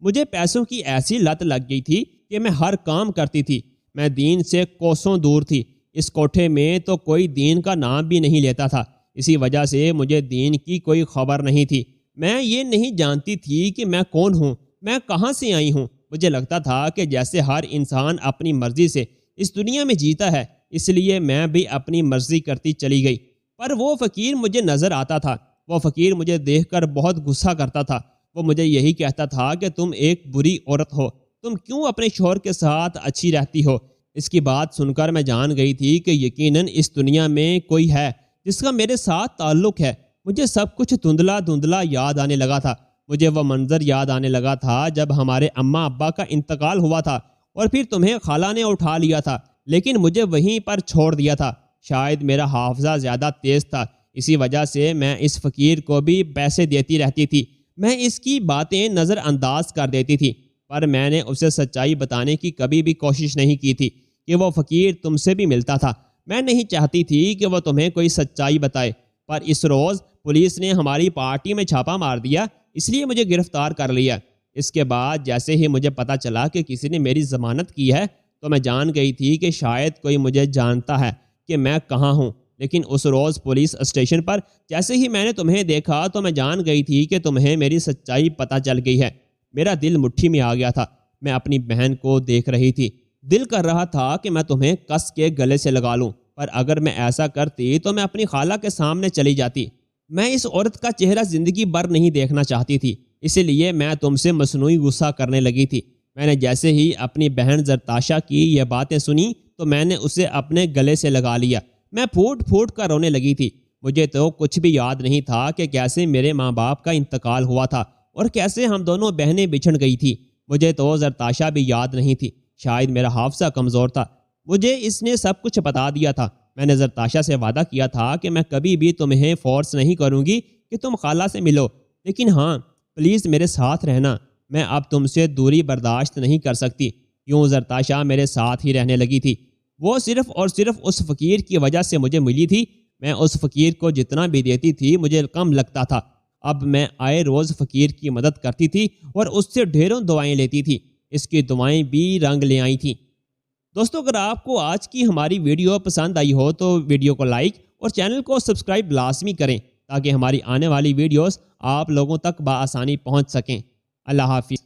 مجھے پیسوں کی ایسی لت لگ گئی تھی کہ میں ہر کام کرتی تھی۔ میں دین سے کوسوں دور تھی۔ اس کوٹھے میں تو کوئی دین کا نام بھی نہیں لیتا تھا، اسی وجہ سے مجھے دین کی کوئی خبر نہیں تھی۔ میں یہ نہیں جانتی تھی کہ میں کون ہوں، میں کہاں سے آئی ہوں۔ مجھے لگتا تھا کہ جیسے ہر انسان اپنی مرضی سے اس دنیا میں جیتا ہے، اس لیے میں بھی اپنی مرضی کرتی چلی گئی۔ پر وہ فقیر مجھے نظر آتا تھا۔ وہ فقیر مجھے دیکھ کر بہت غصہ کرتا تھا۔ وہ مجھے یہی کہتا تھا کہ تم ایک بری عورت ہو، تم کیوں اپنے شوہر کے ساتھ اچھی رہتی ہو۔ اس کی بات سن کر میں جان گئی تھی کہ یقیناً اس دنیا میں کوئی ہے جس کا میرے ساتھ تعلق ہے۔ مجھے سب کچھ دھندلا دھندلا یاد آنے لگا تھا۔ مجھے وہ منظر یاد آنے لگا تھا جب ہمارے اماں ابا کا انتقال ہوا تھا، اور پھر تمہیں خالہ نے اٹھا لیا تھا، لیکن مجھے وہیں پر چھوڑ دیا تھا۔ شاید میرا حافظہ زیادہ تیز تھا، اسی وجہ سے میں اس فقیر کو بھی پیسے دیتی رہتی تھی۔ میں اس کی باتیں نظر انداز کر دیتی تھی، پر میں نے اسے سچائی بتانے کی کبھی بھی کوشش نہیں کی تھی کہ وہ فقیر تم سے بھی ملتا تھا۔ میں نہیں چاہتی تھی کہ وہ تمہیں کوئی سچائی بتائے، پر اس روز پولیس نے ہماری پارٹی میں چھاپا مار دیا، اس لیے مجھے گرفتار کر لیا۔ اس کے بعد جیسے ہی مجھے پتہ چلا کہ کسی نے میری ضمانت کی ہے، تو میں جان گئی تھی کہ شاید کوئی مجھے جانتا ہے کہ میں کہاں ہوں۔ لیکن اس روز پولیس اسٹیشن پر جیسے ہی میں نے تمہیں دیکھا تو میں جان گئی تھی کہ تمہیں میری سچائی پتہ چل گئی ہے۔ میرا دل مٹھی میں آ گیا تھا۔ میں اپنی بہن کو دیکھ رہی تھی۔ دل کر رہا تھا کہ میں تمہیں کس کے گلے سے لگا لوں، پر اگر میں ایسا کرتی تو میں اپنی خالہ کے سامنے چلی جاتی۔ میں اس عورت کا چہرہ زندگی بھر نہیں دیکھنا چاہتی تھی، اسی لیے میں تم سے مصنوعی غصہ کرنے لگی تھی۔ میں نے جیسے ہی اپنی بہن زرتاشا کی یہ باتیں سنی تو میں نے اسے اپنے گلے سے لگا لیا۔ میں پھوٹ پھوٹ کر رونے لگی تھی۔ مجھے تو کچھ بھی یاد نہیں تھا کہ کیسے میرے ماں باپ کا انتقال ہوا تھا اور کیسے ہم دونوں بہنیں بچھڑ گئی تھی۔ مجھے تو زرتاشا بھی یاد نہیں تھی، شاید میرا حافظہ کمزور تھا۔ مجھے اس نے سب کچھ بتا دیا تھا۔ میں نے زرتاشا سے وعدہ کیا تھا کہ میں کبھی بھی تمہیں فورس نہیں کروں گی کہ تم خالہ سے ملو، لیکن ہاں پلیز میرے ساتھ رہنا، میں اب تم سے دوری برداشت نہیں کر سکتی۔ یوں زرتاشا میرے ساتھ ہی رہنے لگی تھی۔ وہ صرف اور صرف اس فقیر کی وجہ سے مجھے ملی تھی۔ میں اس فقیر کو جتنا بھی دیتی تھی مجھے کم لگتا تھا۔ اب میں آئے روز فقیر کی مدد کرتی تھی اور اس سے ڈھیروں دعائیں لیتی تھی۔ اس کی دعائیں بھی رنگ لے آئی تھیں۔ دوستو، اگر آپ کو آج کی ہماری ویڈیو پسند آئی ہو تو ویڈیو کو لائک اور چینل کو سبسکرائب لازمی کریں، تاکہ ہماری آنے والی ویڈیوز آپ لوگوں تک بآسانی پہنچ سکیں۔ اللہ حافظ۔